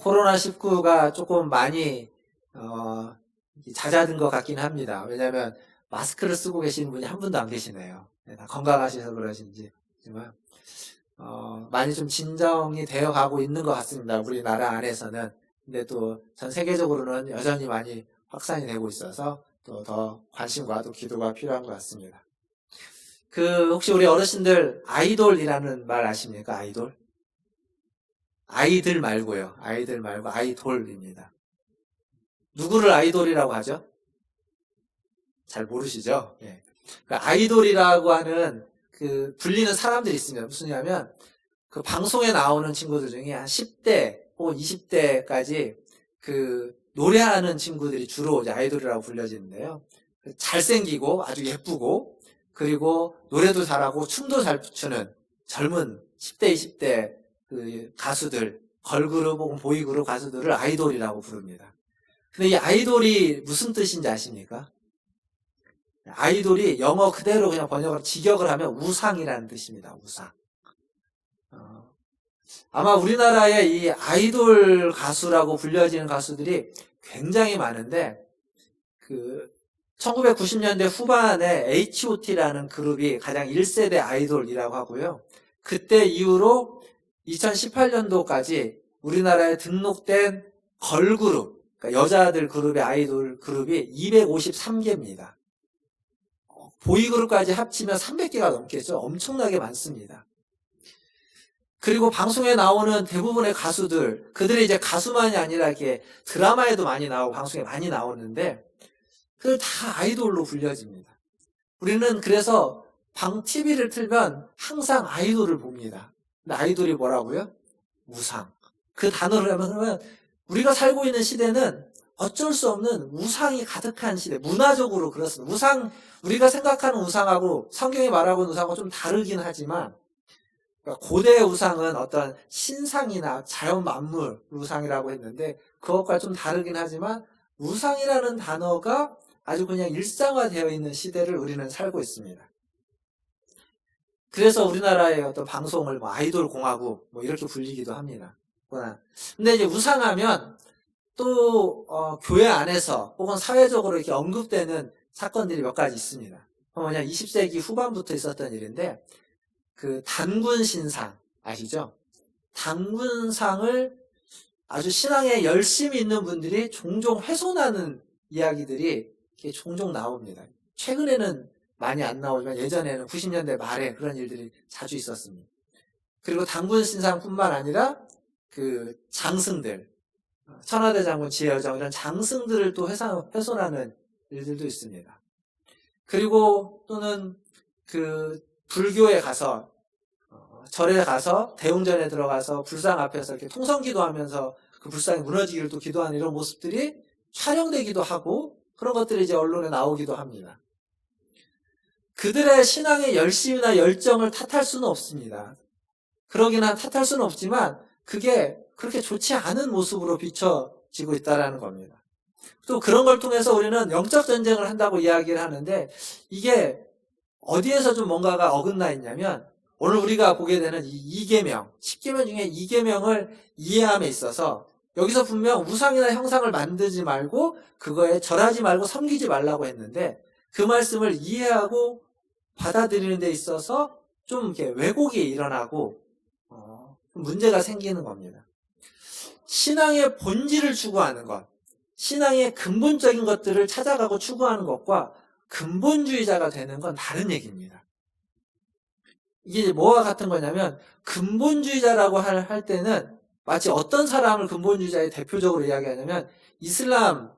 코로나19가 조금 많이 잦아든 것 같긴 합니다. 왜냐하면 마스크를 쓰고 계시는 분이 한 분도 안 계시네요. 다 건강하셔서 그러신지. 하지만 많이 좀 진정이 되어 가고 있는 것 같습니다. 우리나라 안에서는. 근데 또 전 세계적으로는 여전히 많이 확산이 되고 있어서 또 더 관심과 또 기도가 필요한 것 같습니다. 혹시 우리 어르신들 아이돌이라는 말 아십니까? 아이돌? 아이들 말고요. 아이들 말고 아이돌입니다. 누구를 아이돌이라고 하죠? 잘 모르시죠? 예. 아이돌이라고 하는 불리는 사람들이 있습니다. 무슨냐면 방송에 나오는 친구들 중에 한 10대 혹은 20대까지 노래하는 친구들이 주로 이제 아이돌이라고 불려지는데요. 잘생기고 아주 예쁘고 그리고 노래도 잘하고 춤도 잘 추는 젊은 10대, 20대 가수들, 걸그룹 혹은 보이그룹 가수들을 아이돌이라고 부릅니다. 근데 이 아이돌이 무슨 뜻인지 아십니까? 아이돌이 영어 그대로 그냥 번역을 직역을 하면 우상이라는 뜻입니다. 우상. 아마 우리나라에 이 아이돌 가수라고 불려지는 가수들이 굉장히 많은데 1990년대 후반에 H.O.T라는 그룹이 가장 1세대 아이돌이라고 하고요. 그때 이후로 2018년도까지 우리나라에 등록된 걸그룹, 그러니까 여자들 그룹의 아이돌 그룹이 253개입니다. 보이그룹까지 합치면 300개가 넘겠죠. 엄청나게 많습니다. 그리고 방송에 나오는 대부분의 가수들, 그들이 이제 가수만이 아니라 이렇게 드라마에도 많이 나오고 방송에 많이 나오는데, 그들 다 아이돌로 불려집니다. 우리는 그래서 TV를 틀면 항상 아이돌을 봅니다. 근데 아이돌이 뭐라고요? 우상. 그 단어를 하면 우리가 살고 있는 시대는 어쩔 수 없는 우상이 가득한 시대. 문화적으로 그렇습니다. 우리가 생각하는 우상하고 성경이 말하고 있는 우상하고 좀 다르긴 하지만, 고대의 우상은 어떤 신상이나 자연 만물 우상이라고 했는데 그것과 좀 다르긴 하지만 우상이라는 단어가 아주 그냥 일상화되어 있는 시대를 우리는 살고 있습니다. 그래서 우리나라의 어떤 방송을 아이돌 공화국 이렇게 불리기도 합니다. 근데 이제 우상하면 또 교회 안에서 혹은 사회적으로 이렇게 언급되는 사건들이 몇 가지 있습니다. 뭐냐 20세기 후반부터 있었던 일인데 단군 신상 아시죠? 단군상을 아주 신앙에 열심히 있는 분들이 종종 훼손하는 이야기들이 종종 나옵니다. 최근에는 많이 안 나오지만 예전에는 90년대 말에 그런 일들이 자주 있었습니다. 그리고 단군 신상뿐만 아니라 장승들, 천하대 장군 지혜여정 이런 장승들을 또 훼손하는 일들도 있습니다. 그리고 또는 불교에 가서 절에 가서 대웅전에 들어가서 불상 앞에서 이렇게 통성기도하면서 불상이 무너지기를 또 기도하는 이런 모습들이 촬영되기도 하고 그런 것들이 이제 언론에 나오기도 합니다. 그들의 신앙의 열심이나 열정을 탓할 수는 없습니다. 탓할 수는 없지만 그게 그렇게 좋지 않은 모습으로 비춰지고 있다는 겁니다. 또 그런 걸 통해서 우리는 영적 전쟁을 한다고 이야기를 하는데 이게 어디에서 좀 뭔가가 어긋나 있냐면 오늘 우리가 보게 되는 이 2계명, 10계명 중에 2계명을 이해함에 있어서 여기서 분명 우상이나 형상을 만들지 말고 그거에 절하지 말고 섬기지 말라고 했는데 그 말씀을 이해하고 받아들이는 데 있어서 좀 이렇게 왜곡이 일어나고 문제가 생기는 겁니다. 신앙의 본질을 추구하는 것, 신앙의 근본적인 것들을 찾아가고 추구하는 것과 근본주의자가 되는 건 다른 얘기입니다. 이게 뭐와 같은 거냐면 근본주의자라고 할 때는 마치 어떤 사람을 근본주의자의 대표적으로 이야기하냐면 이슬람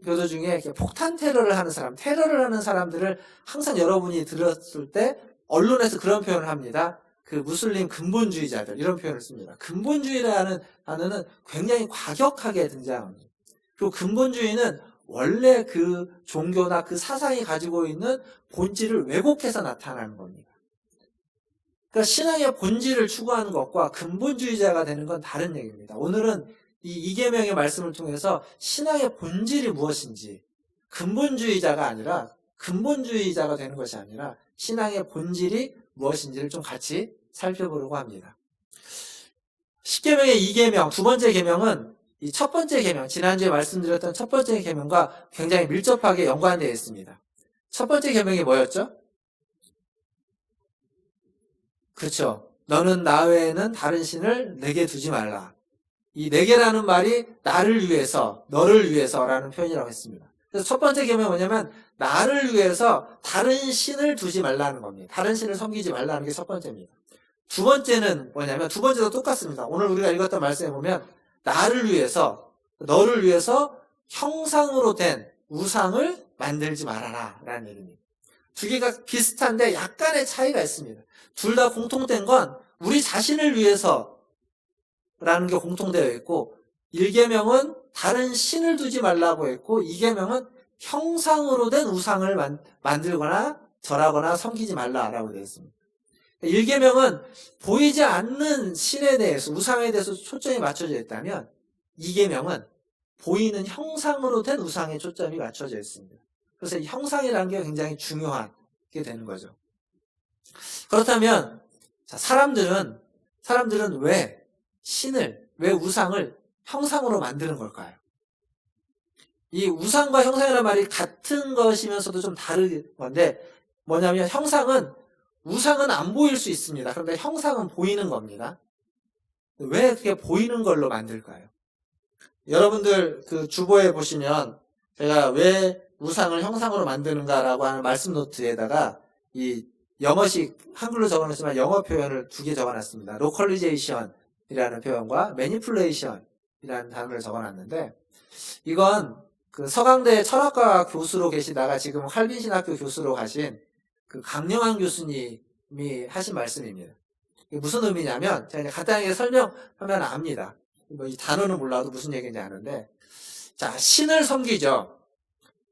교도 중에 폭탄 테러를 하는 사람들을 항상 여러분이 들었을 때 언론에서 그런 표현을 합니다. 무슬림 근본주의자들 이런 표현을 씁니다. 근본주의라는 단어는 굉장히 과격하게 등장합니다. 그리고 근본주의는 원래 종교나 사상이 가지고 있는 본질을 왜곡해서 나타나는 겁니다. 그러니까 신앙의 본질을 추구하는 것과 근본주의자가 되는 건 다른 얘기입니다. 오늘은 이 2계명의 말씀을 통해서 신앙의 본질이 무엇인지 근본주의자가 되는 것이 아니라 신앙의 본질이 무엇인지를 좀 같이 살펴보려고 합니다. 10계명의 2계명, 두 번째 계명은 이 첫 번째 계명, 지난주에 말씀드렸던 첫 번째 계명과 굉장히 밀접하게 연관되어 있습니다. 첫 번째 계명이 뭐였죠? 그렇죠. 너는 나 외에는 다른 신을 내게 두지 말라. 이 내게라는 말이 나를 위해서, 너를 위해서라는 표현이라고 했습니다. 그래서 첫 번째 계명은 뭐냐면 나를 위해서 다른 신을 두지 말라는 겁니다. 다른 신을 섬기지 말라는 게 첫 번째입니다. 두 번째는 뭐냐면 두 번째도 똑같습니다. 오늘 우리가 읽었던 말씀에 보면 나를 위해서, 너를 위해서 형상으로 된 우상을 만들지 말아라 라는 얘기입니다. 두 개가 비슷한데 약간의 차이가 있습니다. 둘 다 공통된 건 우리 자신을 위해서라는 게 공통되어 있고 1계명은 다른 신을 두지 말라고 했고 2계명은 형상으로 된 우상을 만들거나 절하거나 섬기지 말라라고 되어 있습니다. 1계명은 보이지 않는 신에 대해서 우상에 대해서 초점이 맞춰져 있다면 2계명은 보이는 형상으로 된 우상에 초점이 맞춰져 있습니다. 그래서 이 형상이라는 게 굉장히 중요하게 되는 거죠. 그렇다면 사람들은 왜 신을, 왜 우상을 형상으로 만드는 걸까요? 이 우상과 형상이라는 말이 같은 것이면서도 좀 다른 건데 뭐냐면 우상은 안 보일 수 있습니다. 그런데 형상은 보이는 겁니다. 왜 그게 보이는 걸로 만들까요? 여러분들 그 주보에 보시면 제가 왜 우상을 형상으로 만드는가라고 하는 말씀 노트에다가 이 영어식 한글로 적어놨지만 영어 표현을 두 개 적어놨습니다. 로컬리제이션이라는 표현과 매니플레이션이라는 단어를 적어놨는데 이건 그 서강대 철학과 교수로 계시다가 지금 할빈신학교 교수로 가신 그 강영환 교수님이 하신 말씀입니다. 이게 무슨 의미냐면 제가 간단하게 설명하면 압니다. 뭐 이 단어는 몰라도 무슨 얘기인지 아는데 자, 신을 섬기죠.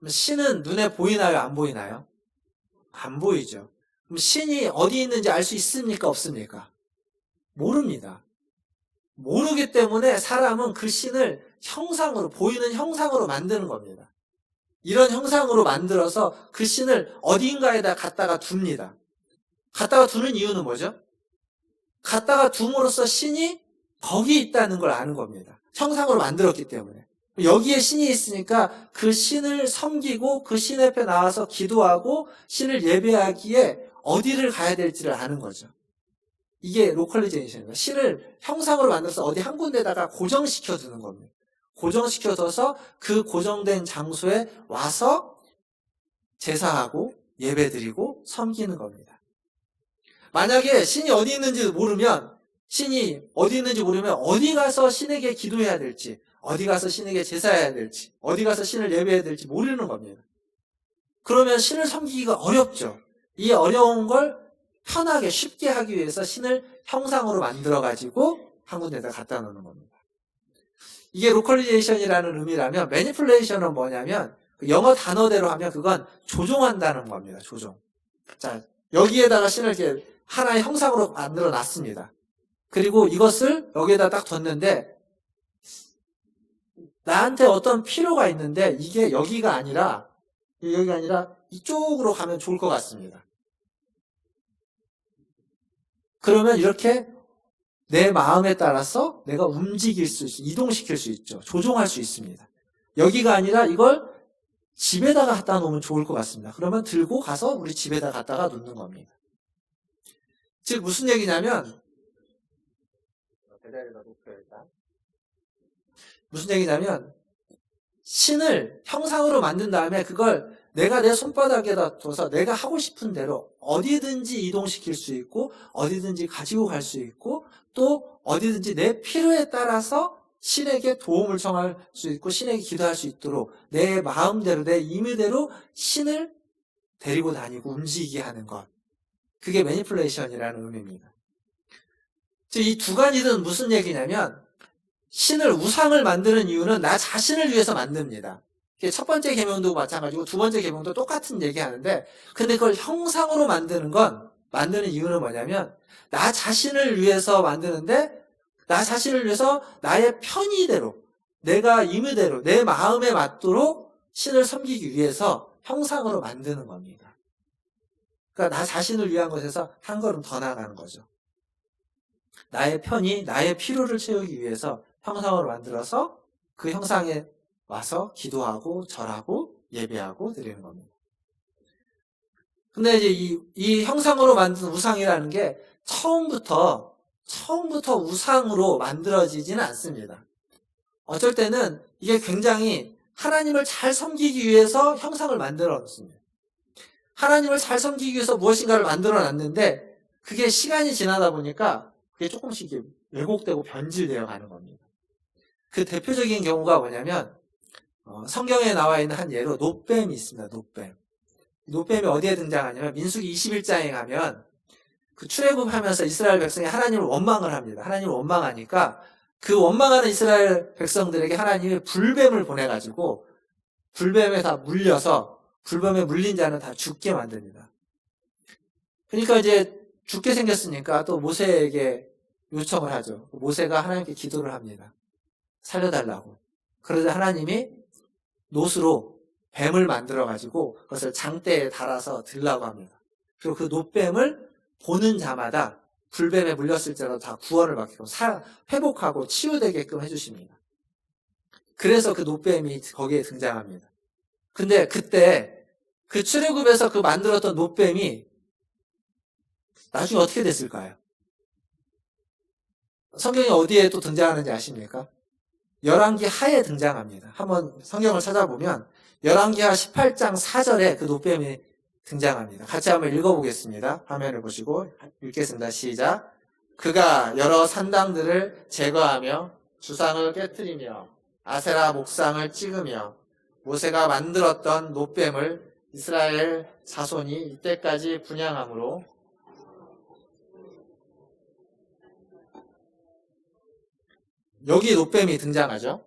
신은 눈에 보이나요? 안 보이나요? 안 보이죠. 그럼 신이 어디 있는지 알 수 있습니까? 없습니까? 모릅니다. 모르기 때문에 사람은 그 신을 형상으로, 보이는 형상으로 만드는 겁니다. 이런 형상으로 만들어서 그 신을 어딘가에다 갖다가 둡니다. 갖다가 두는 이유는 뭐죠? 갖다가 둠으로써 신이 거기 있다는 걸 아는 겁니다. 형상으로 만들었기 때문에. 여기에 신이 있으니까 그 신을 섬기고 그 신 앞에 나와서 기도하고 신을 예배하기에 어디를 가야 될지를 아는 거죠. 이게 로컬리제이션입니다. 신을 형상으로 만들어서 어디 한 군데다가 고정시켜 두는 겁니다. 고정시켜둬서 그 고정된 장소에 와서 제사하고 예배드리고 섬기는 겁니다. 만약에 신이 어디 있는지 모르면 어디 가서 신에게 기도해야 될지, 어디 가서 신에게 제사해야 될지, 어디 가서 신을 예배해야 될지 모르는 겁니다. 그러면 신을 섬기기가 어렵죠. 이 어려운 걸 편하게 쉽게 하기 위해서 신을 형상으로 만들어가지고 한 군데다 갖다 놓는 겁니다. 이게 로컬리제이션이라는 의미라면 매니플레이션은 뭐냐면 영어 단어대로 하면 그건 조종한다는 겁니다. 조종. 자, 여기에다가 신을 이렇게 하나의 형상으로 만들어 놨습니다. 그리고 이것을 여기에다 딱 뒀는데 나한테 어떤 필요가 있는데 이게 여기가 아니라 이쪽으로 가면 좋을 것 같습니다. 그러면 이렇게 내 마음에 따라서 내가 이동시킬 수 있죠. 조종할 수 있습니다. 여기가 아니라 이걸 집에다가 갖다 놓으면 좋을 것 같습니다. 그러면 들고 가서 우리 집에다 갖다가 놓는 겁니다. 즉 무슨 얘기냐면 신을 형상으로 만든 다음에 그걸 내가 내 손바닥에다 둬서 내가 하고 싶은 대로 어디든지 이동시킬 수 있고 어디든지 가지고 갈 수 있고 또 어디든지 내 필요에 따라서 신에게 도움을 청할 수 있고 신에게 기도할 수 있도록 내 마음대로 내 임의대로 신을 데리고 다니고 움직이게 하는 것. 그게 매니플레이션이라는 의미입니다. 이 두 가지는 무슨 얘기냐면 신을 우상을 만드는 이유는 나 자신을 위해서 만듭니다. 첫 번째 계명도 마찬가지고 두 번째 계명도 똑같은 얘기하는데 근데 그걸 형상으로 만드는 이유는 뭐냐면 나 자신을 위해서 만드는데 나 자신을 위해서 나의 편의대로 내가 임의대로 내 마음에 맞도록 신을 섬기기 위해서 형상으로 만드는 겁니다. 그러니까 나 자신을 위한 것에서 한 걸음 더 나아가는 거죠. 나의 편의, 나의 필요를 채우기 위해서 형상으로 만들어서 그 형상에 와서 기도하고 절하고 예배하고 드리는 겁니다. 근데 이제 이 형상으로 만든 우상이라는 게 처음부터 우상으로 만들어지지는 않습니다. 어쩔 때는 이게 굉장히 하나님을 잘 섬기기 위해서 형상을 만들어 놨습니다. 하나님을 잘 섬기기 위해서 무엇인가를 만들어 놨는데 그게 시간이 지나다 보니까 그게 조금씩 왜곡되고 변질되어 가는 겁니다. 그 대표적인 경우가 뭐냐면 성경에 나와 있는 한 예로 놋뱀이 있습니다. 놋뱀. 놋뱀이 어디에 등장하냐면 민수기 21장에 가면 그 출애굽하면서 이스라엘 백성이 하나님을 원망을 합니다. 하나님을 원망하니까 그 원망하는 이스라엘 백성들에게 하나님이 불뱀을 보내가지고 불뱀에 다 물려서 불뱀에 물린 자는 다 죽게 만듭니다. 그러니까 이제 죽게 생겼으니까 또 모세에게 요청을 하죠. 모세가 하나님께 기도를 합니다. 살려달라고. 그러자 하나님이 놋으로 뱀을 만들어가지고 그것을 장대에 달아서 들라고 합니다. 그리고 그 놋뱀을 보는 자마다 불뱀에 물렸을지라도 다 구원을 받게끔 회복하고 치유되게끔 해주십니다. 그래서 그 놋뱀이 거기에 등장합니다. 근데 그때 그 출애굽에서 그 만들었던 놋뱀이 나중에 어떻게 됐을까요? 성경이 어디에 또 등장하는지 아십니까? 열왕기 하에 등장합니다. 한번 성경을 찾아보면 열왕기하 18장 4절에 그 놋뱀이 등장합니다. 같이 한번 읽어보겠습니다. 화면을 보시고 읽겠습니다. 시작. 그가 여러 산당들을 제거하며 주상을 깨뜨리며 아세라 목상을 찍으며 모세가 만들었던 놋뱀을 이스라엘 자손이 이때까지 분향함으로 여기 놋뱀이 등장하죠.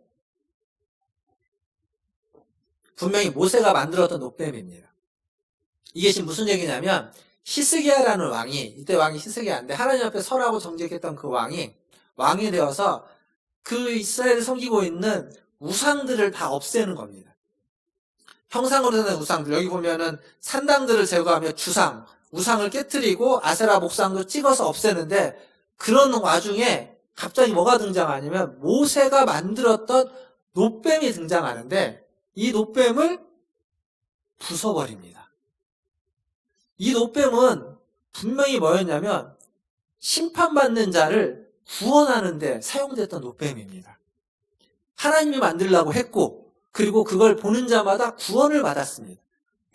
분명히 모세가 만들었던 놋뱀입니다. 이게 지금 무슨 얘기냐면 히스기야라는 왕이, 이때 왕이 히스기야인데 하나님 앞에 설하고 정직했던 그 왕이 되어서 그 이스라엘을 섬기고 있는 우상들을 다 없애는 겁니다. 형상으로 된 우상들, 여기 보면은 산당들을 제거하며 우상을 깨뜨리고 아세라 목상도 찍어서 없애는데 그런 와중에 갑자기 뭐가 등장하냐면 모세가 만들었던 놋뱀이 등장하는데 이 놋뱀을 부숴버립니다. 이 놋뱀은 분명히 뭐였냐면 심판받는 자를 구원하는 데 사용됐던 놋뱀입니다. 하나님이 만들려고 했고 그리고 그걸 보는 자마다 구원을 받았습니다.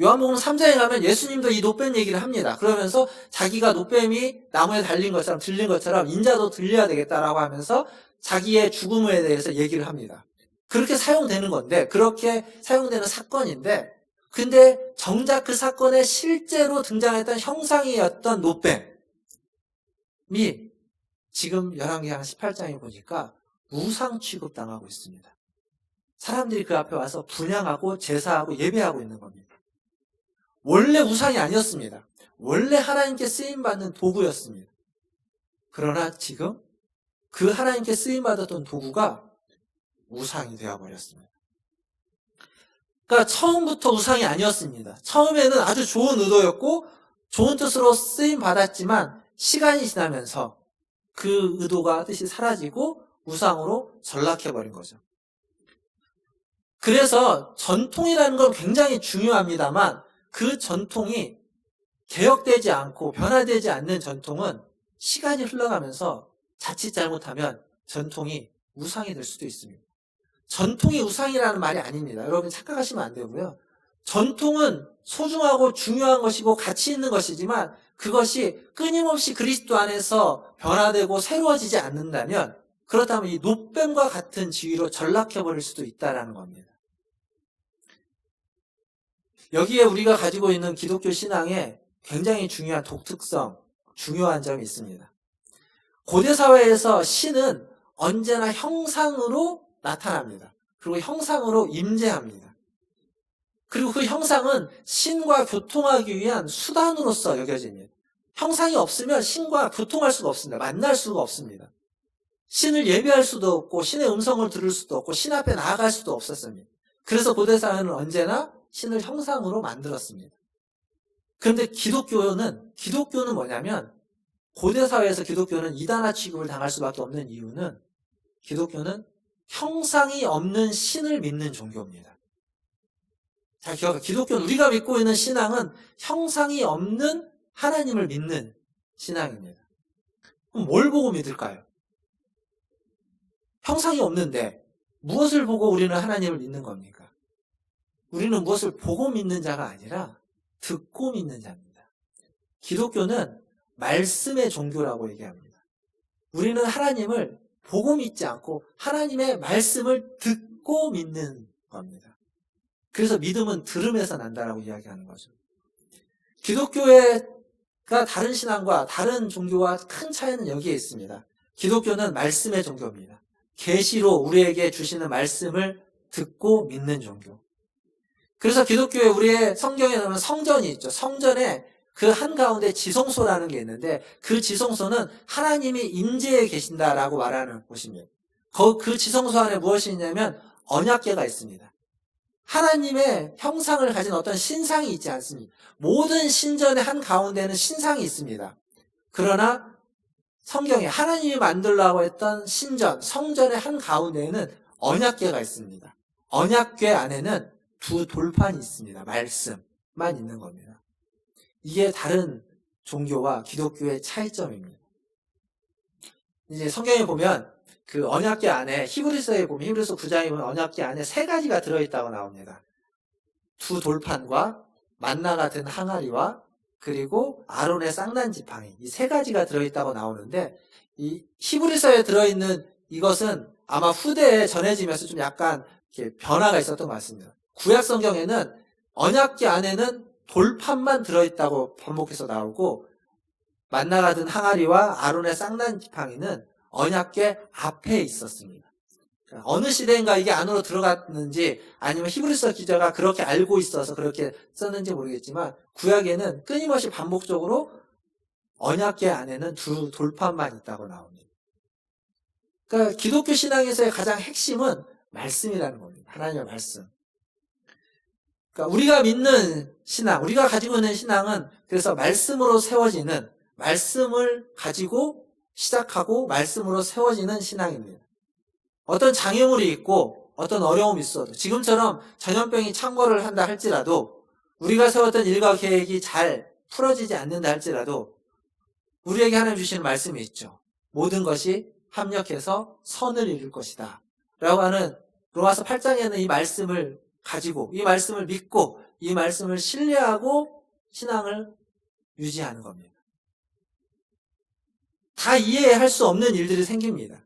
요한복음 3장에 가면 예수님도 이 놋뱀 얘기를 합니다. 그러면서 자기가 놋뱀이 나무에 달린 것처럼 들린 것처럼 인자도 들려야 되겠다라고 하면서 자기의 죽음에 대해서 얘기를 합니다. 그렇게 사용되는 건데 그렇게 사용되는 사건인데 근데 정작 그 사건에 실제로 등장했던 형상이었던 놋뱀이 지금 열왕기하 18장에 보니까 우상 취급당하고 있습니다. 사람들이 그 앞에 와서 분향하고 제사하고 예배하고 있는 겁니다. 원래 우상이 아니었습니다. 원래 하나님께 쓰임받는 도구였습니다. 그러나 지금 그 하나님께 쓰임받았던 도구가 우상이 되어버렸습니다. 그러니까 처음부터 우상이 아니었습니다. 처음에는 아주 좋은 의도였고 좋은 뜻으로 쓰임받았지만 시간이 지나면서 그 의도가 뜻이 사라지고 우상으로 전락해버린 거죠. 그래서 전통이라는 건 굉장히 중요합니다만 그 전통이 개혁되지 않고 변화되지 않는 전통은 시간이 흘러가면서 자칫 잘못하면 전통이 우상이 될 수도 있습니다. 전통이 우상이라는 말이 아닙니다. 여러분 착각하시면 안 되고요. 전통은 소중하고 중요한 것이고 가치 있는 것이지만 그것이 끊임없이 그리스도 안에서 변화되고 새로워지지 않는다면 그렇다면 이 놋뱀과 같은 지위로 전락해버릴 수도 있다는 겁니다. 여기에 우리가 가지고 있는 기독교 신앙에 굉장히 중요한 독특성, 중요한 점이 있습니다. 고대 사회에서 신은 언제나 형상으로 나타납니다. 그리고 형상으로 임재합니다. 그리고 그 형상은 신과 교통하기 위한 수단으로서 여겨집니다. 형상이 없으면 신과 교통할 수가 없습니다. 만날 수가 없습니다. 신을 예배할 수도 없고 신의 음성을 들을 수도 없고 신 앞에 나아갈 수도 없었습니다. 그래서 고대 사회는 언제나 신을 형상으로 만들었습니다. 그런데 기독교는 뭐냐면 고대 사회에서 기독교는 이단화 취급을 당할 수밖에 없는 이유는 기독교는 형상이 없는 신을 믿는 종교입니다. 잘 기억하세요. 기독교는 우리가 믿고 있는 신앙은 형상이 없는 하나님을 믿는 신앙입니다. 그럼 뭘 보고 믿을까요? 형상이 없는데 무엇을 보고 우리는 하나님을 믿는 겁니까? 우리는 무엇을 보고 믿는 자가 아니라 듣고 믿는 자입니다. 기독교는 말씀의 종교라고 얘기합니다. 우리는 하나님을 보고 믿지 않고 하나님의 말씀을 듣고 믿는 겁니다. 그래서 믿음은 들음에서 난다라고 이야기하는 거죠. 기독교가 다른 신앙과 다른 종교와 큰 차이는 여기에 있습니다. 기독교는 말씀의 종교입니다. 계시로 우리에게 주시는 말씀을 듣고 믿는 종교. 그래서 기독교에 우리의 성경에 보면 성전이 있죠. 성전에 그 한가운데 지성소라는 게 있는데 그 지성소는 하나님이 임재해 계신다라고 말하는 곳입니다. 그 지성소 안에 무엇이 있냐면 언약궤가 있습니다. 하나님의 형상을 가진 어떤 신상이 있지 않습니다. 모든 신전의 한가운데는 신상이 있습니다. 그러나 성경에 하나님이 만들라고 했던 신전, 성전의 한가운데에는 언약궤가 있습니다. 언약궤 안에는 두 돌판이 있습니다. 말씀만 있는 겁니다. 이게 다른 종교와 기독교의 차이점입니다. 이제 성경에 보면 그 언약궤 안에 히브리서에 보면 히브리서 9장에 보면 언약궤 안에 세 가지가 들어있다고 나옵니다. 두 돌판과 만나 같은 항아리와 그리고 아론의 쌍난 지팡이 이 세 가지가 들어있다고 나오는데 이 히브리서에 들어있는 이것은 아마 후대에 전해지면서 좀 약간 이렇게 변화가 있었던 것 같습니다. 구약 성경에는 언약궤 안에는 돌판만 들어있다고 반복해서 나오고 만나 같은 항아리와 아론의 쌍난 지팡이는 언약궤 앞에 있었습니다. 어느 시대인가 이게 안으로 들어갔는지 아니면 히브리서 기자가 그렇게 알고 있어서 그렇게 썼는지 모르겠지만 구약에는 끊임없이 반복적으로 언약궤 안에는 두 돌판만 있다고 나옵니다. 그러니까 기독교 신앙에서의 가장 핵심은 말씀이라는 겁니다. 하나님의 말씀. 그러니까 우리가 믿는 신앙, 우리가 가지고 있는 신앙은 그래서 말씀으로 세워지는, 말씀을 가지고 시작하고 말씀으로 세워지는 신앙입니다. 어떤 장애물이 있고 어떤 어려움이 있어도 지금처럼 전염병이 창궐을 한다 할지라도 우리가 세웠던 일과 계획이 잘 풀어지지 않는다 할지라도 우리에게 하나님 주시는 말씀이 있죠. 모든 것이 합력해서 선을 이룰 것이다 라고 하는 로마서 8장에는 이 말씀을 가지고 이 말씀을 믿고 이 말씀을 신뢰하고 신앙을 유지하는 겁니다. 다 이해할 수 없는 일들이 생깁니다.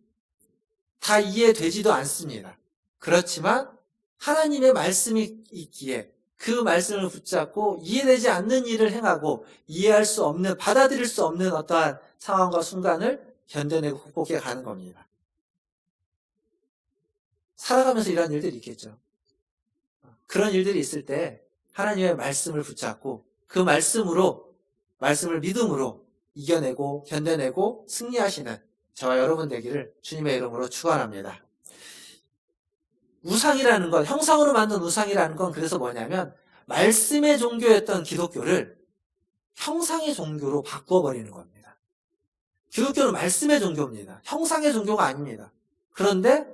다 이해되지도 않습니다. 그렇지만 하나님의 말씀이 있기에 그 말씀을 붙잡고 이해되지 않는 일을 행하고 이해할 수 없는, 받아들일 수 없는 어떠한 상황과 순간을 견뎌내고 극복해 가는 겁니다. 살아가면서 이런 일들이 있겠죠. 그런 일들이 있을 때 하나님의 말씀을 붙잡고 그 말씀을 믿음으로 이겨내고 견뎌내고 승리하시는 저와 여러분 되기를 주님의 이름으로 축원합니다. 우상이라는 건, 형상으로 만든 우상이라는 건 그래서 뭐냐면 말씀의 종교였던 기독교를 형상의 종교로 바꿔버리는 겁니다. 기독교는 말씀의 종교입니다. 형상의 종교가 아닙니다. 그런데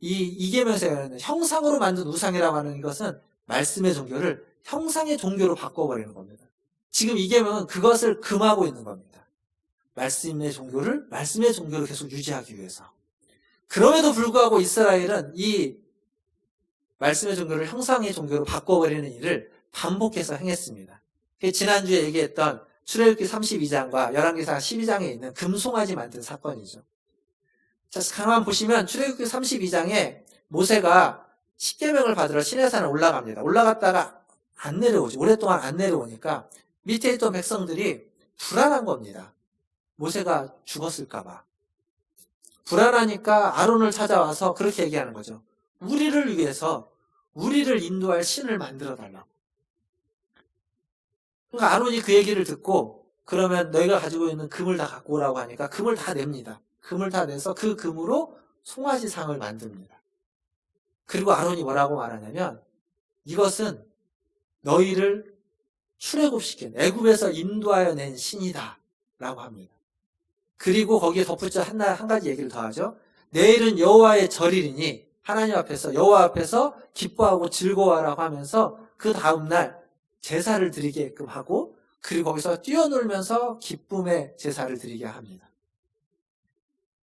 이 이계명서에는 형상으로 만든 우상이라고 하는 이것은 말씀의 종교를 형상의 종교로 바꿔버리는 겁니다. 지금 이계명은 그것을 금하고 있는 겁니다. 말씀의 종교를 계속 유지하기 위해서. 그럼에도 불구하고 이스라엘은 이 말씀의 종교를 형상의 종교로 바꿔버리는 일을 반복해서 행했습니다. 지난주에 얘기했던 출애굽기 32장과 열왕기상 12장에 있는 금송아지 만든 사건이죠. 자, 가만 보시면 출애굽기 32장에 모세가 십계명을 받으러 시내산에 올라갑니다. 올라갔다가 안 내려오지. 오랫동안 안 내려오니까 밑에 있던 백성들이 불안한 겁니다. 모세가 죽었을까봐. 불안하니까 아론을 찾아와서 그렇게 얘기하는 거죠. 우리를 위해서 우리를 인도할 신을 만들어 달라고. 그러니까 아론이 그 얘기를 듣고 그러면 너희가 가지고 있는 금을 다 갖고 오라고 하니까 금을 다 냅니다. 금을 다 내서 그 금으로 송아지상을 만듭니다. 그리고 아론이 뭐라고 말하냐면 이것은 너희를 출애굽시킨 애굽에서 인도하여 낸 신이다 라고 합니다. 그리고 거기에 덧붙여 한 가지 얘기를 더 하죠. 내일은 여호와의 절일이니 하나님 앞에서 여호와 앞에서 기뻐하고 즐거워하라고 하면서 그 다음날 제사를 드리게끔 하고 그리고 거기서 뛰어놀면서 기쁨의 제사를 드리게 합니다.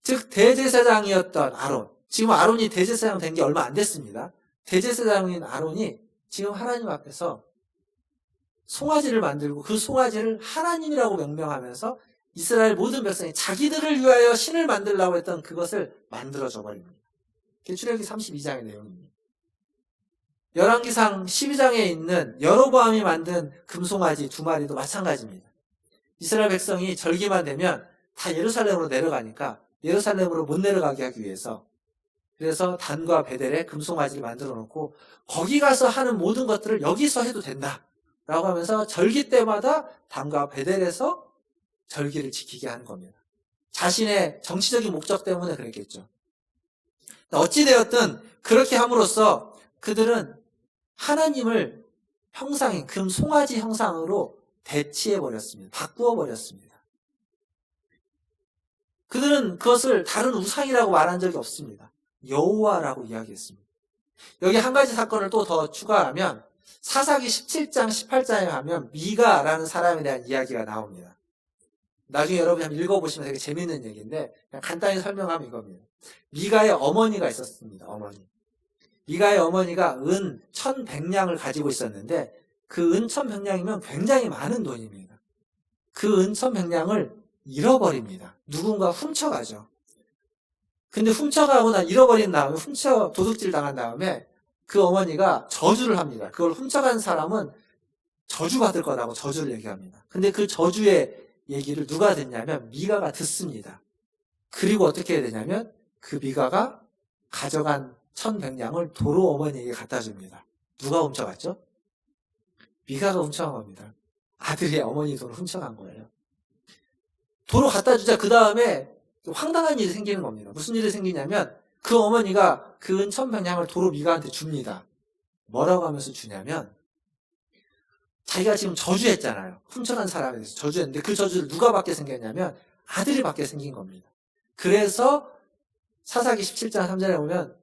즉 대제사장이었던 아론, 지금 아론이 대제사장 된 게 얼마 안 됐습니다. 대제사장인 아론이 지금 하나님 앞에서 송아지를 만들고 그 송아지를 하나님이라고 명명하면서 이스라엘 모든 백성이 자기들을 위하여 신을 만들려고 했던 그것을 만들어줘 버립니다. 그게 출애굽기 32장의 내용입니다. 열왕기상 12장에 있는 여로보암이 만든 금송아지 2마리도 마찬가지입니다. 이스라엘 백성이 절기만 되면 다 예루살렘으로 내려가니까 예루살렘으로 못 내려가게 하기 위해서 그래서 단과 베델에 금송아지를 만들어 놓고 거기 가서 하는 모든 것들을 여기서 해도 된다 라고 하면서 절기 때마다 단과 베델에서 절기를 지키게 하는 겁니다. 자신의 정치적인 목적 때문에 그랬겠죠. 어찌되었든 그렇게 함으로써 그들은 하나님을 형상인 금송아지 형상으로 대치해버렸습니다. 바꾸어버렸습니다. 그들은 그것을 다른 우상이라고 말한 적이 없습니다. 여호와라고 이야기했습니다. 여기 한 가지 사건을 또 더 추가하면 사사기 17장 18장에 가면 미가라는 사람에 대한 이야기가 나옵니다. 나중에 여러분이 한번 읽어보시면 되게 재밌는 얘기인데 그냥 간단히 설명하면 이겁니다. 미가의 어머니가 있었습니다. 어머니. 미가의 어머니가 은 1100냥을 가지고 있었는데 그 은 1100냥이면 굉장히 많은 돈입니다. 그 은 1100냥을 잃어버립니다. 누군가 훔쳐가죠. 근데 훔쳐가거나 잃어버린 다음에 도둑질 당한 다음에 그 어머니가 저주를 합니다. 그걸 훔쳐간 사람은 저주받을 거라고 저주를 얘기합니다. 근데 그 저주의 얘기를 누가 듣냐면 미가가 듣습니다. 그리고 어떻게 해야 되냐면 그 미가가 가져간 1100냥을 도로 어머니에게 갖다 줍니다. 누가 훔쳐갔죠? 미가가 훔쳐간 겁니다. 아들이 어머니 돈을 훔쳐간 거예요. 도로 갖다 주자 그 다음에 황당한 일이 생기는 겁니다. 무슨 일이 생기냐면 그 어머니가 그 은 1100냥을 도로 미가한테 줍니다. 뭐라고 하면서 주냐면 자기가 지금 저주했잖아요. 훔쳐간 사람에 대해서 저주했는데 그 저주를 누가 받게 생겼냐면 아들이 받게 생긴 겁니다. 그래서 사사기 17장 3절에 보면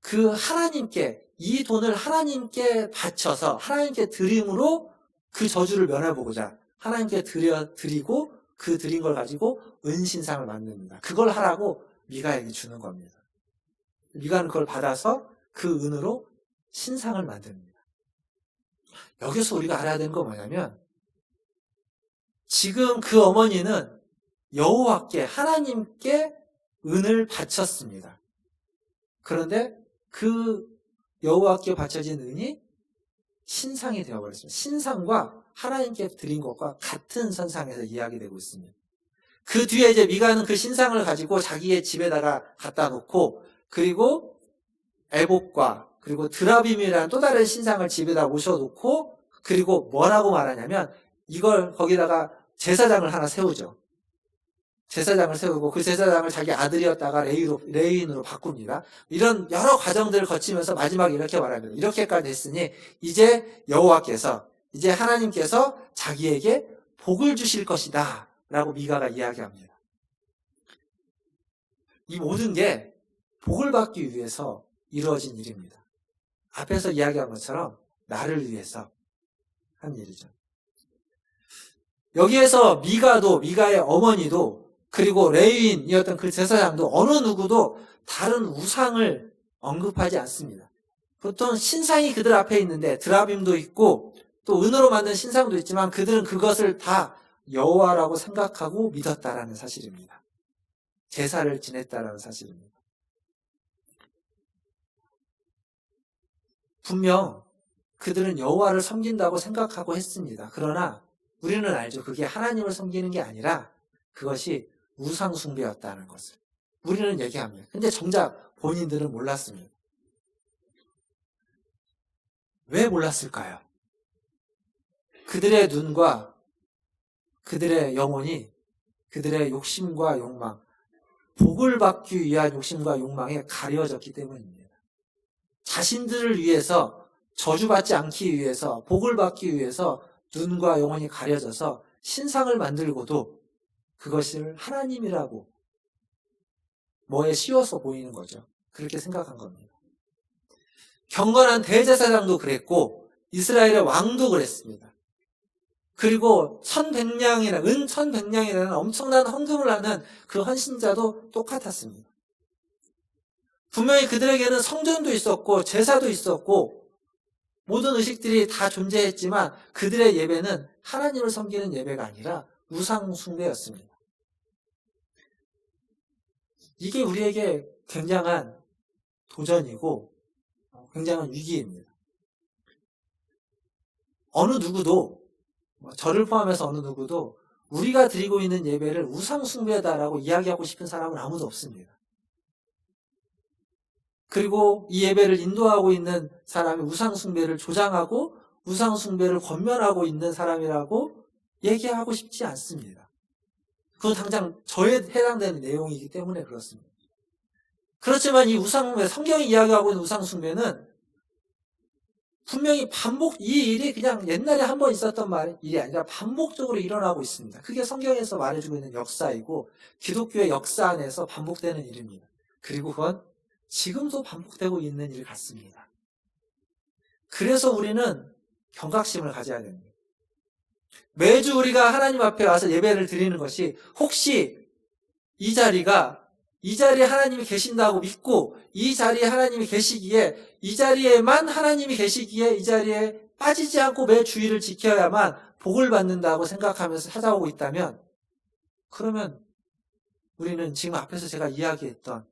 그 하나님께 이 돈을 하나님께 바쳐서 하나님께 드림으로 그 저주를 면해보고자 하나님께 드리고 그 드린 걸 가지고 은신상을 만듭니다. 그걸 하라고 미가에게 주는 겁니다. 미가는 그걸 받아서 그 은으로 신상을 만듭니다. 여기서 우리가 알아야 되는 건 뭐냐면 지금 그 어머니는 여호와께 하나님께 은을 바쳤습니다. 그런데 그 여호와께 바쳐진 은이 신상이 되어버렸습니다. 신상과 하나님께 드린 것과 같은 선상에서 이야기되고 있습니다. 그 뒤에 이제 미가는 그 신상을 가지고 자기의 집에다가 갖다 놓고 그리고 에봇과 그리고 드라빔이라는 또 다른 신상을 집에다 모셔놓고 그리고 뭐라고 말하냐면 이걸 거기다가 제사장을 하나 세우죠. 제사장을 세우고 그 제사장을 자기 아들이었다가 레위인으로 바꿉니다. 이런 여러 과정들을 거치면서 마지막에 이렇게 말합니다. 이렇게까지 했으니 이제 여호와께서 이제 하나님께서 자기에게 복을 주실 것이다 라고 미가가 이야기합니다. 이 모든 게 복을 받기 위해서 이루어진 일입니다. 앞에서 이야기한 것처럼 나를 위해서 한 일이죠. 여기에서 미가의 어머니도 그리고 레위인이었던 그 제사장도 어느 누구도 다른 우상을 언급하지 않습니다. 보통 신상이 그들 앞에 있는데 드라빔도 있고 또 은으로 만든 신상도 있지만 그들은 그것을 다 여호와라고 생각하고 믿었다라는 사실입니다. 제사를 지냈다라는 사실입니다. 분명 그들은 여호와를 섬긴다고 생각하고 했습니다. 그러나 우리는 알죠. 그게 하나님을 섬기는 게 아니라 그것이 우상 숭배였다는 것을 우리는 얘기합니다. 근데 정작 본인들은 몰랐습니다. 왜 몰랐을까요? 그들의 눈과 그들의 영혼이 그들의 욕심과 욕망, 복을 받기 위한 욕심과 욕망에 가려졌기 때문입니다. 자신들을 위해서 저주받지 않기 위해서 복을 받기 위해서 눈과 영혼이 가려져서 신상을 만들고도 그것을 하나님이라고 뭐에 씌워서 보이는 거죠. 그렇게 생각한 겁니다. 경건한 대제사장도 그랬고 이스라엘의 왕도 그랬습니다. 그리고 1100냥이나 은 1100냥이라는 엄청난 헌금을 하는 그 헌신자도 똑같았습니다. 분명히 그들에게는 성전도 있었고 제사도 있었고 모든 의식들이 다 존재했지만 그들의 예배는 하나님을 섬기는 예배가 아니라 우상 숭배였습니다. 이게 우리에게 굉장한 도전이고 굉장한 위기입니다. 어느 누구도, 저를 포함해서 어느 누구도 우리가 드리고 있는 예배를 우상 숭배다라고 이야기하고 싶은 사람은 아무도 없습니다. 그리고 이 예배를 인도하고 있는 사람이 우상 숭배를 조장하고 우상 숭배를 권면하고 있는 사람이라고 얘기하고 싶지 않습니다. 그건 당장 저에 해당되는 내용이기 때문에 그렇습니다. 그렇지만 이 우상 숭배, 성경이 이야기하고 있는 우상 숭배는 분명히 이 일이 그냥 옛날에 한 번 있었던 일이 아니라 반복적으로 일어나고 있습니다. 그게 성경에서 말해주고 있는 역사이고 기독교의 역사 안에서 반복되는 일입니다. 그리고 그건 지금도 반복되고 있는 일 같습니다. 그래서 우리는 경각심을 가져야 됩니다. 매주 우리가 하나님 앞에 와서 예배를 드리는 것이 혹시 이 자리에 하나님이 계신다고 믿고 이 자리에 하나님이 계시기에 이 자리에만 하나님이 계시기에 이 자리에 빠지지 않고 매 주일을 지켜야만 복을 받는다고 생각하면서 찾아오고 있다면 그러면 우리는 지금 앞에서 제가 이야기했던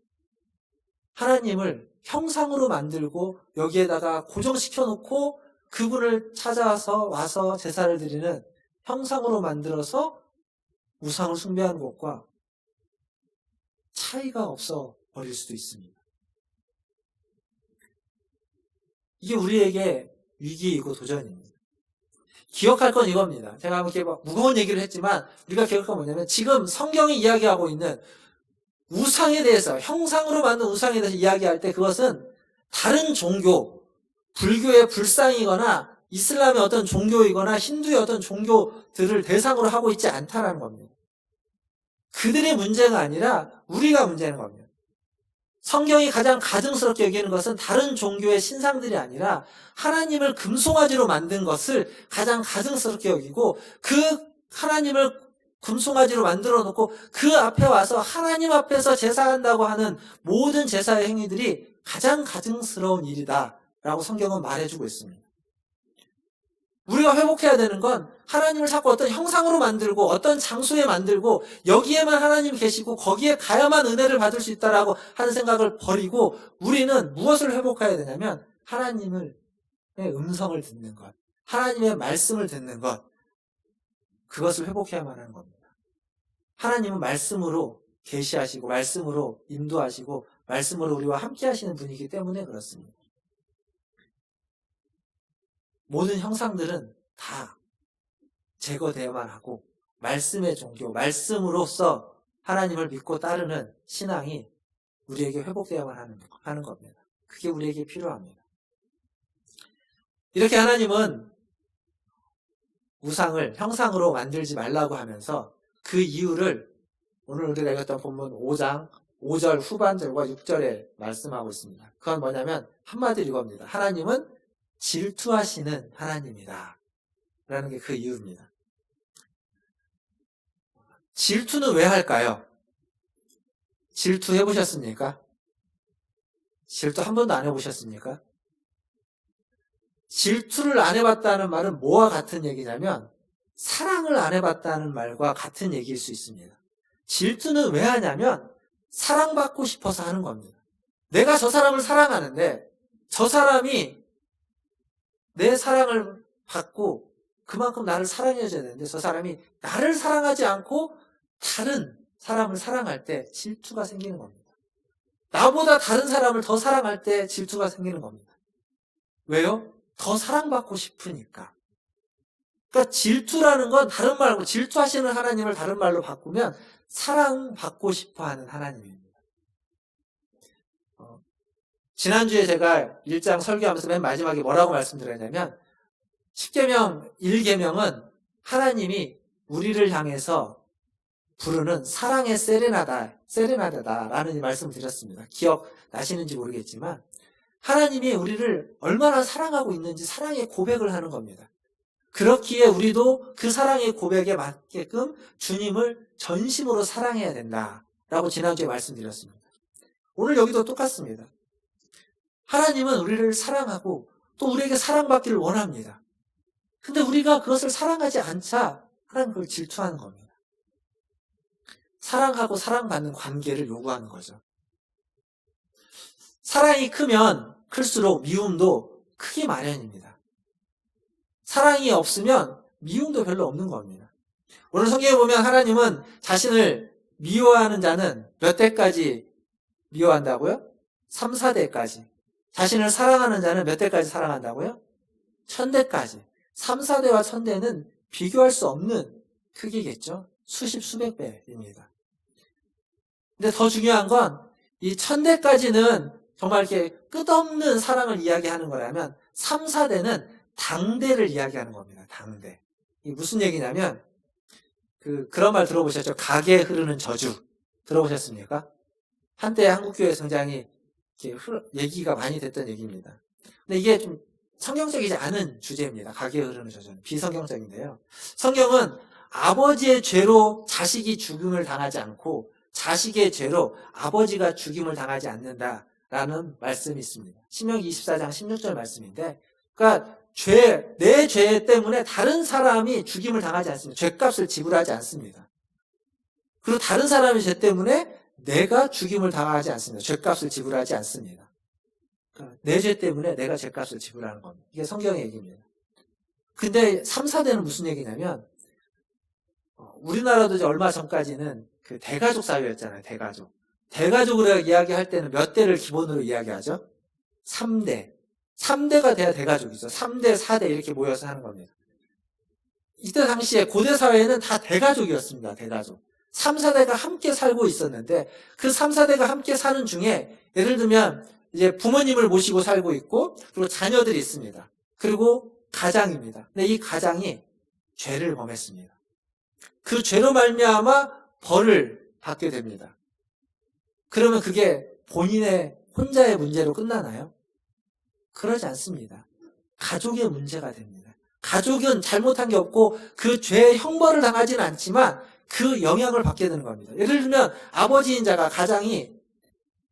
하나님을 형상으로 만들고 여기에다가 고정시켜 놓고 그분을 와서 제사를 드리는 형상으로 만들어서 우상을 숭배하는 것과 차이가 없어 버릴 수도 있습니다. 이게 우리에게 위기이고 도전입니다. 기억할 건 이겁니다. 제가 이렇게 무거운 얘기를 했지만 우리가 기억할 건 뭐냐면 지금 성경이 이야기하고 있는 우상에 대해서 형상으로 만든 우상에 대해서 이야기할 때 그것은 다른 종교, 불교의 불상이거나 이슬람의 어떤 종교이거나 힌두의 어떤 종교들을 대상으로 하고 있지 않다라는 겁니다. 그들의 문제가 아니라 우리가 문제인 겁니다. 성경이 가장 가증스럽게 여기는 것은 다른 종교의 신상들이 아니라 하나님을 금송아지로 만든 것을 가장 가증스럽게 여기고 그 하나님을 금송아지로 만들어 놓고 그 앞에 와서 하나님 앞에서 제사한다고 하는 모든 제사의 행위들이 가장 가증스러운 일이다라고 성경은 말해주고 있습니다. 우리가 회복해야 되는 건 하나님을 자꾸 어떤 형상으로 만들고 어떤 장소에 만들고 여기에만 하나님이 계시고 거기에 가야만 은혜를 받을 수 있다라고 하는 생각을 버리고 우리는 무엇을 회복해야 되냐면 하나님의 음성을 듣는 것, 하나님의 말씀을 듣는 것, 그것을 회복해야만 하는 겁니다. 하나님은 말씀으로 계시하시고 말씀으로 인도하시고 말씀으로 우리와 함께 하시는 분이기 때문에 그렇습니다. 모든 형상들은 다 제거되어야만 하고 말씀의 종교, 말씀으로서 하나님을 믿고 따르는 신앙이 우리에게 회복되어야만 하는 겁니다. 그게 우리에게 필요합니다. 이렇게 하나님은 우상을 형상으로 만들지 말라고 하면서 그 이유를 오늘 우리가 읽었던 본문 5장 5절 후반절과 6절에 말씀하고 있습니다. 그건 뭐냐면 한마디로 이겁니다. 하나님은 질투하시는 하나님이다 라는 게 그 이유입니다. 질투는 왜 할까요? 질투 해보셨습니까? 질투 한 번도 안 해보셨습니까? 질투를 안 해봤다는 말은 뭐와 같은 얘기냐면 사랑을 안 해봤다는 말과 같은 얘기일 수 있습니다. 질투는 왜 하냐면 사랑받고 싶어서 하는 겁니다. 내가 저 사람을 사랑하는데 저 사람이 내 사랑을 받고 그만큼 나를 사랑해줘야 되는데 저 사람이 나를 사랑하지 않고 다른 사람을 사랑할 때 질투가 생기는 겁니다. 나보다 다른 사람을 더 사랑할 때 질투가 생기는 겁니다. 왜요? 더 사랑받고 싶으니까. 그러니까 질투라는 건 다른 말로 질투하시는 하나님을 다른 말로 바꾸면 사랑받고 싶어하는 하나님입니다. 지난주에 제가 1장 설교하면서 맨 마지막에 뭐라고 말씀드렸냐면 10계명 1계명은 하나님이 우리를 향해서 부르는 세레나다라는 말씀을 드렸습니다. 기억나시는지 모르겠지만 하나님이 우리를 얼마나 사랑하고 있는지 사랑의 고백을 하는 겁니다. 그렇기에 우리도 그 사랑의 고백에 맞게끔 주님을 전심으로 사랑해야 된다라고 지난주에 말씀드렸습니다. 오늘 여기도 똑같습니다. 하나님은 우리를 사랑하고 또 우리에게 사랑받기를 원합니다. 근데 우리가 그것을 사랑하지 않자 하나님 그걸 질투하는 겁니다. 사랑하고 사랑받는 관계를 요구하는 거죠. 사랑이 크면 클수록 미움도 크기 마련입니다. 사랑이 없으면 미움도 별로 없는 겁니다. 오늘 성경에 보면 하나님은 자신을 미워하는 자는 몇 대까지 미워한다고요? 3, 4대까지. 자신을 사랑하는 자는 몇 대까지 사랑한다고요? 1000대까지. 3, 4대와 1000대는 비교할 수 없는 크기겠죠? 수십, 수백 배입니다. 근데 더 중요한 건 이 1000대까지는 정말 이렇게 끝없는 사랑을 이야기하는 거라면 3, 4대는 당대를 이야기하는 겁니다. 당대. 이게 무슨 얘기냐면 그런 말 들어보셨죠? 가게에 흐르는 저주. 들어보셨습니까? 한때 한국교회 성장이 얘기가 많이 됐던 얘기입니다. 근데 이게 좀 성경적이지 않은 주제입니다. 가게에 흐르는 저주는. 비성경적인데요. 성경은 아버지의 죄로 자식이 죽음을 당하지 않고 자식의 죄로 아버지가 죽임을 당하지 않는다라는 말씀이 있습니다. 신명기 24장 16절 말씀인데, 그러니까 내 죄 때문에 다른 사람이 죽임을 당하지 않습니다. 죄값을 지불하지 않습니다. 그리고 다른 사람의 죄 때문에 내가 죽임을 당하지 않습니다. 죄값을 지불하지 않습니다. 그러니까 내 죄 때문에 내가 죄값을 지불하는 겁니다. 이게 성경의 얘기입니다. 근데 3, 4대는 무슨 얘기냐면, 우리나라도 이제 얼마 전까지는 그 대가족 사회였잖아요. 대가족. 대가족으로 이야기할 때는 몇 대를 기본으로 이야기하죠? 3대. 3대가 돼야 대가족이죠. 3대, 4대 이렇게 모여서 하는 겁니다. 이때 당시에 고대 사회는 다 대가족이었습니다. 대가족. 3, 4대가 함께 살고 있었는데 그 3, 4대가 함께 사는 중에 예를 들면 이제 부모님을 모시고 살고 있고 그리고 자녀들이 있습니다. 그리고 가장입니다. 근데 이 가장이 죄를 범했습니다. 그 죄로 말미암아 벌을 받게 됩니다. 그러면 그게 본인의 혼자의 문제로 끝나나요? 그러지 않습니다. 가족의 문제가 됩니다. 가족은 잘못한 게 없고 그 죄의 형벌을 당하지는 않지만 그 영향을 받게 되는 겁니다. 예를 들면 아버지인 자가 가장이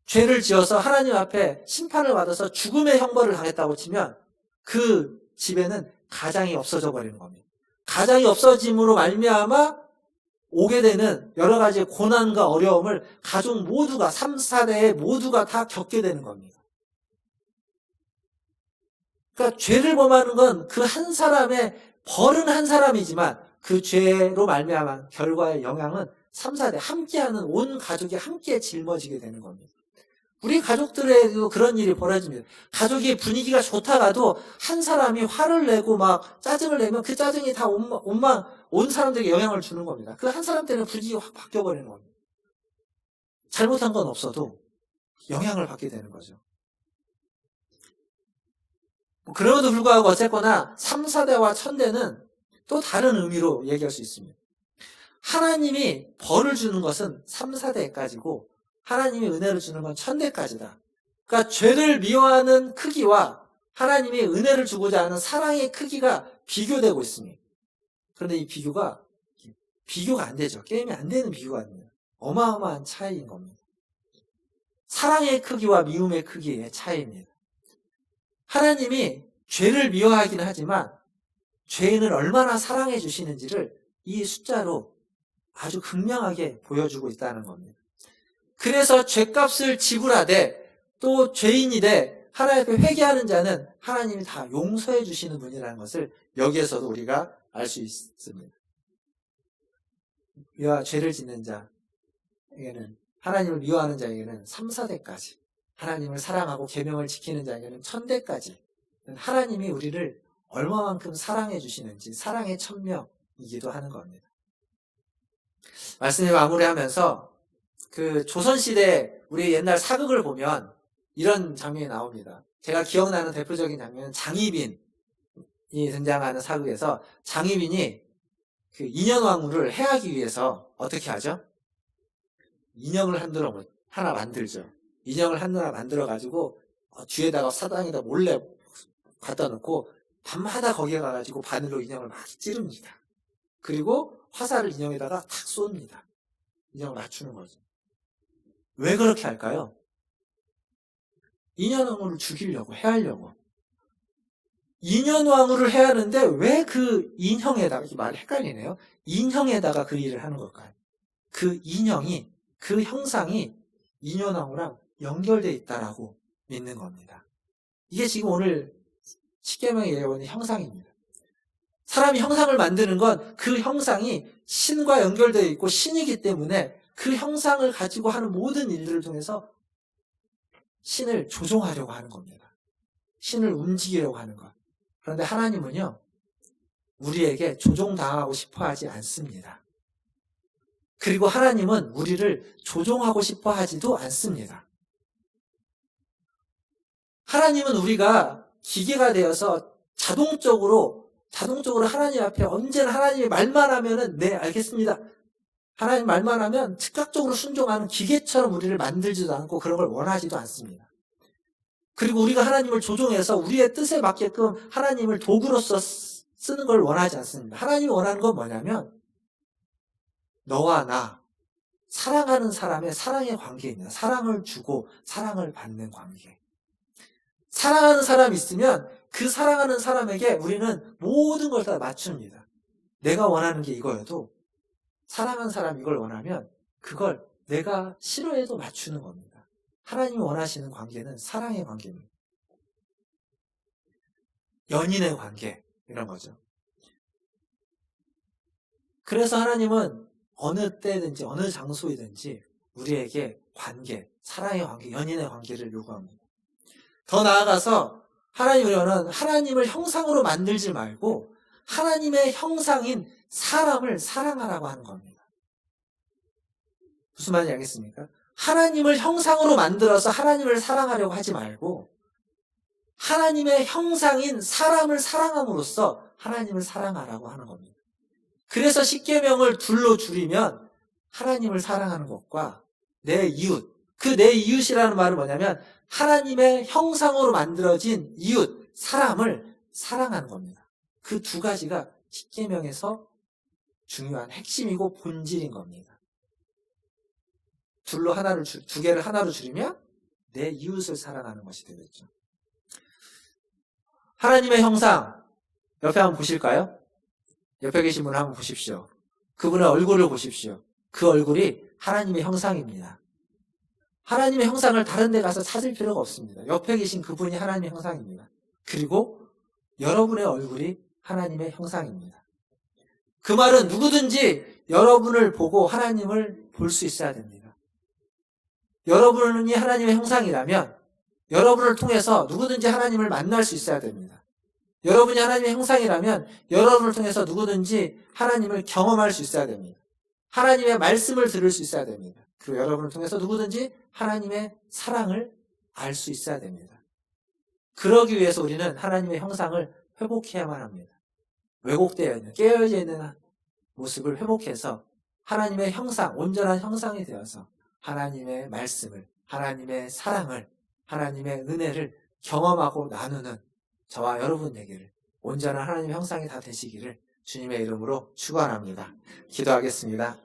죄를 지어서 하나님 앞에 심판을 받아서 죽음의 형벌을 당했다고 치면 그 집에는 가장이 없어져 버리는 겁니다. 가장이 없어짐으로 말미암아 오게 되는 여러 가지 고난과 어려움을 가족 모두가 3, 4대 모두가 다 겪게 되는 겁니다. 그러니까 죄를 범하는 건 그 한 사람의 벌은 한 사람이지만 그 죄로 말미암은 결과의 영향은 3, 4대 함께하는 온 가족이 함께 짊어지게 되는 겁니다. 우리 가족들에도 그런 일이 벌어집니다. 가족이 분위기가 좋다가도 한 사람이 화를 내고 막 짜증을 내면 그 짜증이 다 온 사람들에게 영향을 주는 겁니다. 그 한 사람 때문에 분위기가 확 바뀌어버리는 겁니다. 잘못한 건 없어도 영향을 받게 되는 거죠. 그럼에도 불구하고 어쨌거나 3, 4대와 1000대는 또 다른 의미로 얘기할 수 있습니다. 하나님이 벌을 주는 것은 3, 4대까지고 하나님이 은혜를 주는 건 1000대까지다. 그러니까 죄를 미워하는 크기와 하나님이 은혜를 주고자 하는 사랑의 크기가 비교되고 있습니다. 그런데 이 비교가 안 되죠. 게임이 안 되는 비교가 아닙니다. 어마어마한 차이인 겁니다. 사랑의 크기와 미움의 크기의 차이입니다. 하나님이 죄를 미워하기는 하지만 죄인을 얼마나 사랑해 주시는지를 이 숫자로 아주 극명하게 보여주고 있다는 겁니다. 그래서 죄값을 지불하되 또 죄인이 돼 하나님 앞에 회개하는 자는 하나님이 다 용서해 주시는 분이라는 것을 여기에서도 우리가 알 수 있습니다. 이와 죄를 짓는 자에게는 하나님을 미워하는 자에게는 3, 4대까지 하나님을 사랑하고 계명을 지키는 자에게는 1000대까지 하나님이 우리를 얼마만큼 사랑해 주시는지 사랑의 천명이기도 하는 겁니다. 말씀을 마무리하면서 그 조선시대 우리 옛날 사극을 보면 이런 장면이 나옵니다. 제가 기억나는 대표적인 장면은 장희빈이 등장하는 사극에서 장희빈이 그 인현왕후를 해하기 위해서 어떻게 하죠? 인형을 하나 만들죠. 인형을 하나 만들어가지고 뒤에다가 사당에다 몰래 갖다 놓고 밤마다 거기에 가가지고 바늘로 인형을 막 찌릅니다. 그리고 화살을 인형에다가 탁 쏩니다. 인형을 맞추는 거죠. 왜 그렇게 할까요? 인현왕후를 죽이려고, 해하려고. 인현왕후를 해하는데 왜 그 인형에다가, 이 말 헷갈리네요. 인형에다가 그 일을 하는 걸까요? 그 인형이, 그 형상이 인현왕후랑 연결되어 있다라고 믿는 겁니다. 이게 지금 오늘 십계명에 얘기하는 형상입니다. 사람이 형상을 만드는 건 그 형상이 신과 연결되어 있고 신이기 때문에 그 형상을 가지고 하는 모든 일들을 통해서 신을 조종하려고 하는 겁니다. 신을 움직이려고 하는 것. 그런데 하나님은요, 우리에게 조종당하고 싶어 하지 않습니다. 그리고 하나님은 우리를 조종하고 싶어 하지도 않습니다. 하나님은 우리가 기계가 되어서 자동적으로 하나님 앞에 언제나 하나님의 말만 하면은 네, 알겠습니다. 하나님 말만 하면 즉각적으로 순종하는 기계처럼 우리를 만들지도 않고 그런 걸 원하지도 않습니다. 그리고 우리가 하나님을 조종해서 우리의 뜻에 맞게끔 하나님을 도구로서 쓰는 걸 원하지 않습니다. 하나님이 원하는 건 뭐냐면 너와 나, 사랑하는 사람의 사랑의 관계입니다. 사랑을 주고 사랑을 받는 관계. 사랑하는 사람이 있으면 그 사랑하는 사람에게 우리는 모든 걸 다 맞춥니다. 내가 원하는 게 이거여도 사랑하는 사람이 이걸 원하면 그걸 내가 싫어해도 맞추는 겁니다. 하나님이 원하시는 관계는 사랑의 관계입니다. 연인의 관계, 이런 거죠. 그래서 하나님은 어느 때든지 어느 장소이든지 우리에게 관계, 사랑의 관계, 연인의 관계를 요구합니다. 더 나아가서 하나님은 하나님을 형상으로 만들지 말고 하나님의 형상인 사람을 사랑하라고 하는 겁니다. 무슨 말인지 알겠습니까? 하나님을 형상으로 만들어서 하나님을 사랑하려고 하지 말고 하나님의 형상인 사람을 사랑함으로써 하나님을 사랑하라고 하는 겁니다. 그래서 십계명을 둘로 줄이면 하나님을 사랑하는 것과 내 이웃, 그 내 이웃이라는 말은 뭐냐면 하나님의 형상으로 만들어진 이웃, 사람을 사랑하는 겁니다. 그 두 가지가 십계명에서 중요한 핵심이고 본질인 겁니다. 두 개를 하나로 줄이면 내 이웃을 사랑하는 것이 되겠죠. 하나님의 형상, 옆에 한번 보실까요? 옆에 계신 분을 한번 보십시오. 그분의 얼굴을 보십시오. 그 얼굴이 하나님의 형상입니다. 하나님의 형상을 다른 데 가서 찾을 필요가 없습니다. 옆에 계신 그분이 하나님의 형상입니다. 그리고 여러분의 얼굴이 하나님의 형상입니다. 그 말은 누구든지 여러분을 보고 하나님을 볼 수 있어야 됩니다. 여러분이 하나님의 형상이라면 여러분을 통해서 누구든지 하나님을 만날 수 있어야 됩니다. 여러분이 하나님의 형상이라면 여러분을 통해서 누구든지 하나님을 경험할 수 있어야 됩니다. 하나님의 말씀을 들을 수 있어야 됩니다. 그리고 여러분을 통해서 누구든지 하나님의 사랑을 알 수 있어야 됩니다. 그러기 위해서 우리는 하나님의 형상을 회복해야만 합니다. 왜곡되어 있는, 깨어져 있는 모습을 회복해서 하나님의 형상, 온전한 형상이 되어서 하나님의 말씀을, 하나님의 사랑을, 하나님의 은혜를 경험하고 나누는 저와 여러분에게를 온전한 하나님의 형상이 다 되시기를 주님의 이름으로 축원합니다. 기도하겠습니다.